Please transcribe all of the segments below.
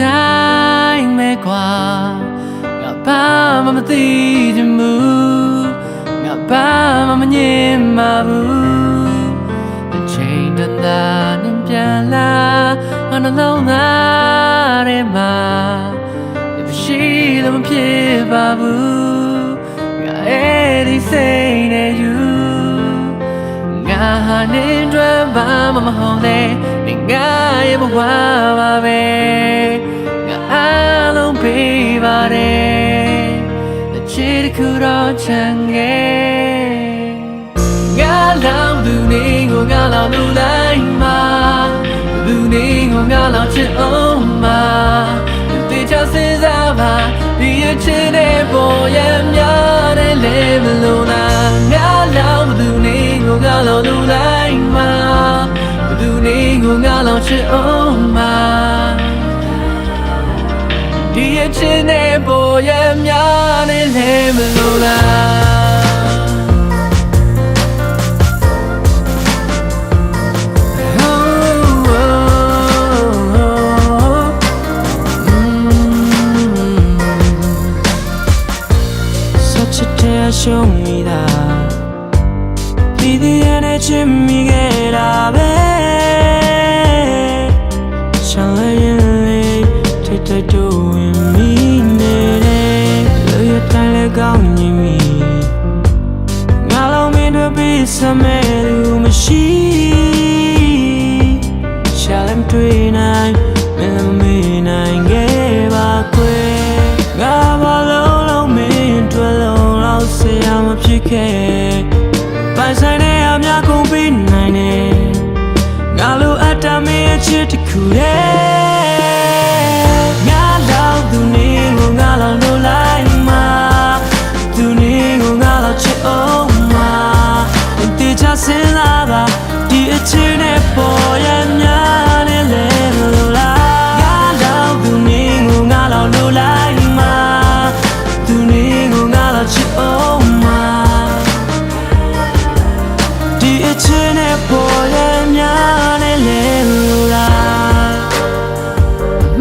တိုင်းမဲ့ကွာငါဘာမှမသိချင်ဘူးငါဘာမှမငြင်းပါဘူးအချိန်တန်တာနဲ့ပြန်လာငါနှလုံးသားထဲမှာမရှိလို့မဖြစ်ပါဘူးငါအဲ့ဒီစိတ်နဲ့ယူငါဟာနေတွေ့ဘာမှမဟုတ်တဲ့ငါရဲ့ဘဝပါပဲငါအားလုံးပေးပါတယ်အချစ်တစ်ခုတော့ချမ်းခဲ့ငါလောင်သူနေကိုငါလောင်လူလိုက်မှာသူနေကိုငါလောင်ချစ်အောင်မှာတေချာစဉ်းစားပါဒီအချစ်တဲ့ပေါ်ရများတဲ့လေမလို့လားငါလောင်သူနေကိုငါလောင်လူလိုက်မှာသူနေကိုငါလောင်ချစ်အောင်မှာဒီအချစ်နဲ့ပေါ်ရများနဲ့လဲမလို့လားရှုံးမိတာဒီဒီရဲ့ချစ်မိခဲ့တာပဲရှောင်းလဲရင်လေးထိတ်ထိတ်တို့ဝင်မိနေတယ်လူရတိုင်းလည်းကောင်းနေမိငါလုံးမင်းတို့ပြီးစမဲသူမရှိရှာလမ်းတွေ့နိုင်မင်းမင်းနိုင်ခဲ့ပါကွယ်ငါဘာလုံးမင်းတွေ့လုံးလောက်ဆရာမဖြစ်ခဲ့ပိုင်ဆိုင်တဲ့အများကုန်ပြီးနိုင်တယ်ငါလိုအပ်တာမင်းအချစ်တစ်ခုတည်းငါလောက်သူနေကိုငါလောက်လိုလိုက်မှာသူနေကိုငါလောက်ချစ်အောင်မှာတေချာစဉ်းစားပါဒီအချစ်နဲ့ပေါ်ရများနဲ့လဲလို့လားငါလောက်သူနေကိုငါလောက်လိုလိုက်မှာသူနေကိုငါလောက်ချစ်အောင်မှာဒီအချစ်နဲ့ပေါ်ရများနဲ့လဲလို့လား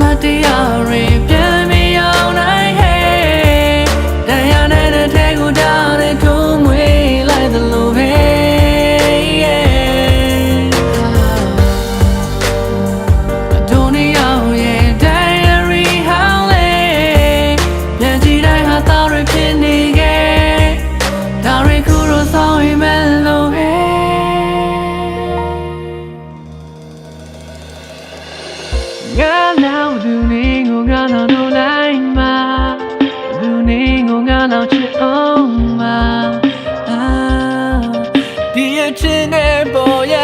မတရားရင်ပြန်မရောက်နိုင်ဟဲ့တရားနဲ့တဲ့ကိုတားတဲ့ထုံးမွေးလိုက်သလိုပဲdon't need your diary how late ပြန်ကြည့်တိုင်းဟာသားရဖြစ်နေခဲ့ဒါရီခုတော့ဆောင်ရင်မဲ့လို့ပဲငါနောက်သူနေကိုငါနောက်လိုလိုက်မှာသူနေကိုငါနောက်ချစ်အောင်မှာဒီအချစ်နဲ့ပေါ်ရ